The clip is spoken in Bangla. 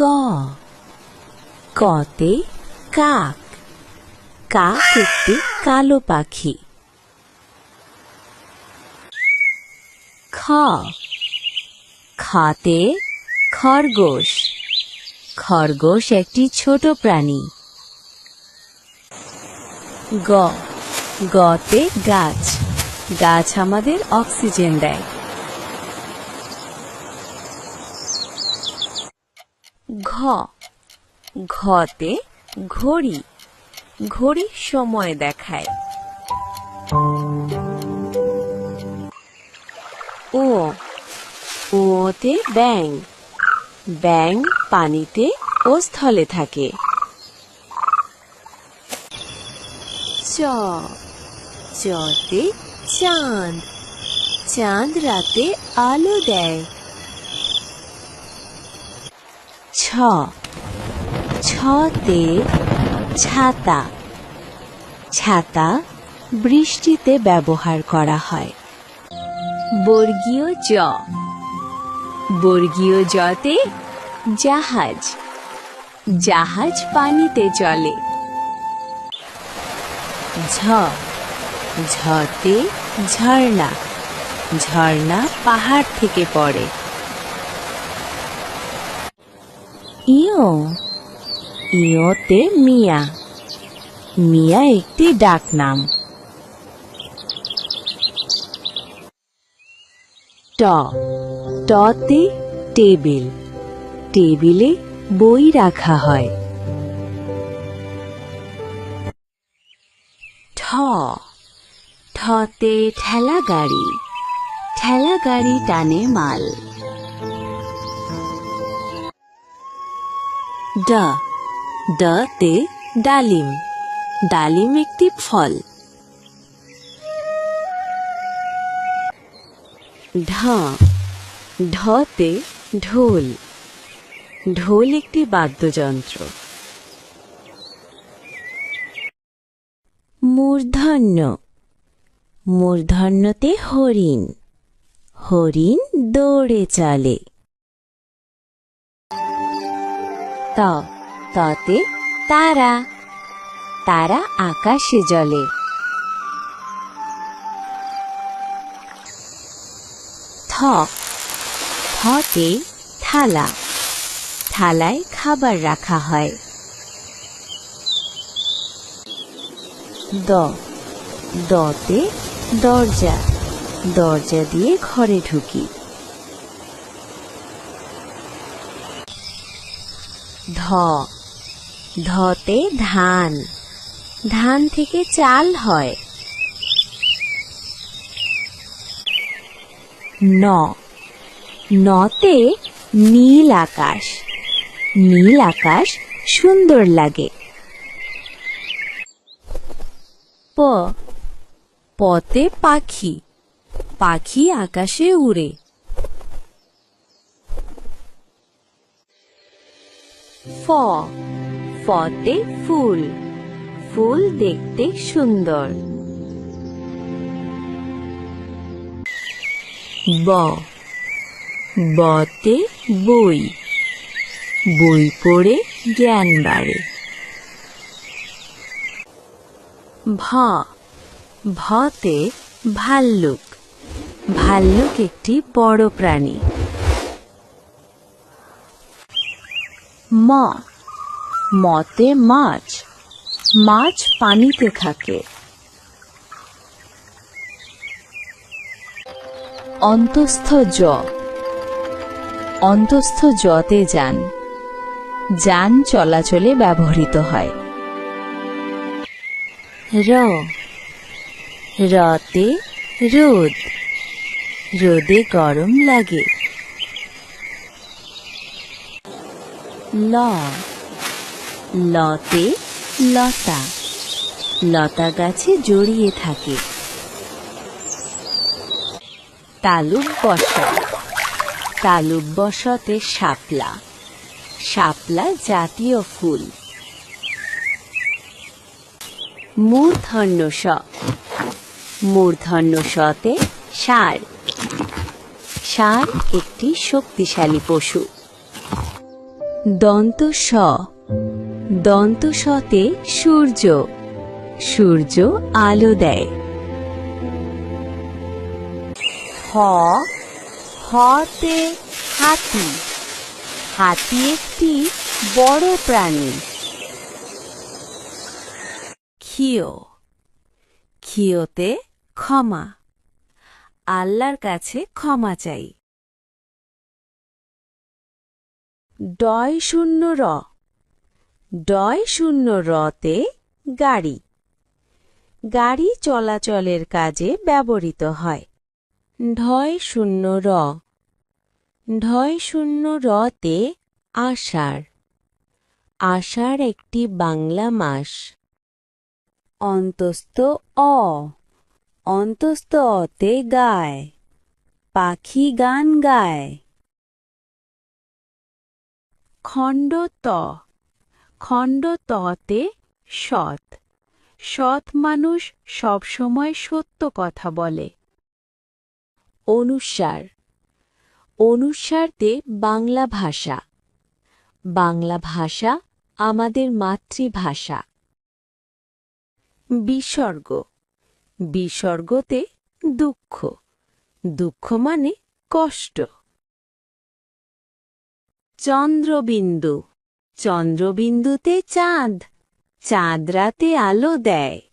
ক কতে কাক, কাক একটি কালো পাখি। খ খতে খরগোশ, খরগোশ একটি ছোট প্রাণী। গ গতে গাছ, গাছ আমাদের অক্সিজেন দেয়। ঘ ঘতে ঘড়ি, ঘড়ি সময় দেখায়। ও ওতে ব্যাঙ, ব্যাঙ পানিতে ও স্থলে থাকে। চ চতে চাঁদ, চাঁদ রাতে আলো দেয়। ছ ছতে ছাতা, ছাতা বৃষ্টিতে ব্যবহার করা হয়। বর্গীয় জ, বর্গীয় জতে জাহাজ, জাহাজ পানিতে চলে। ঝ ঝতে ঝর্ণা, ঝর্ণা পাহাড় থেকে পড়ে। ইয় ইয়তে মিয়া, মিয়া একটি ডাকনাম। ট টতে টেবিল, টেবিলে বই রাখা হয়। ঠ ঠতে ঠেলা গাড়ি, ঠেলা গাড়ি টানে মাল। ড ডতে ডালিম, ডালিম একটি ফল। ঢ ঢতে ঢোল, ঢোল একটি বাদ্যযন্ত্র। মূর্ধন্য, মূর্ধন্যতে হরিণ, হরিণ দৌড়ে চলে। ত ততে তারা, তারা আকাশে জ্বলে। থ থতে থালা, থালায় খাবার রাখা হয়। দ দতে দরজা, দরজা দিয়ে ঘরে ঢুকি। ধ ধতে ধান, ধান থেকে চাল হয়। ন নতে নীল আকাশ, নীল আকাশ সুন্দর লাগে। প পতে পাখি, পাখি আকাশে উড়ে। ফ ফতে ফুল, ফুল দেখতে সুন্দর। ব বতে বই, বই পড়ে জ্ঞান বাড়ে। ভ ভতে ভাল্লুক, ভাল্লুক একটি বড় প্রাণী। ম মতে মাছ, মাছ পানিতে থাকে। অন্তস্থ জ অন্তস্থ জতে যান, যান চলাচলে ব্যবহৃত হয়। র রতে রোদ, রোদে গরম লাগে। ল লতে লতা, লতা গাছে জড়িয়ে থাকে। তালুক বসা, তালুক বসতে শাপলা, শাপলা জাতীয় ফুল। মূর্ধন্য ষ, মূর্ধন্য শতে ষাঁড়, ষাঁড় একটি শক্তিশালী পশু। দন্ত স দন্ত সতে সূর্য সূর্য আলো দেয়। হ হতে হাতি হাতি একটি বড় প্রাণী। ক্ষিয় ক্ষিয়তে ক্ষমা আল্লাহর কাছে ক্ষমা চাই। ডয় শূন্য র ডয় শূন্য রতে গাড়ি গাড়ি চলাচলের কাজে ব্যবহৃত হয়। ঢয় শূন্য র ঢয় শূন্য রতে আষাঢ় আষাঢ় একটি বাংলা মাস। অন্তস্থ অ অন্তস্থ অতে গায় পাখি গান গায়। খণ্ড ত খণ্ড ততে সৎ সৎ মানুষ সবসময় সত্য কথা বলে। অনুস্বার অনুস্বারতে বাংলা ভাষা বাংলা ভাষা আমাদের মাতৃভাষা। বিসর্গ বিসর্গতে দুঃখ দুঃখ মানে কষ্ট। চন্দ্রবিন্দু চন্দ্রবিন্দুতে চাঁদ চাঁদ রাতে আলো দেয়।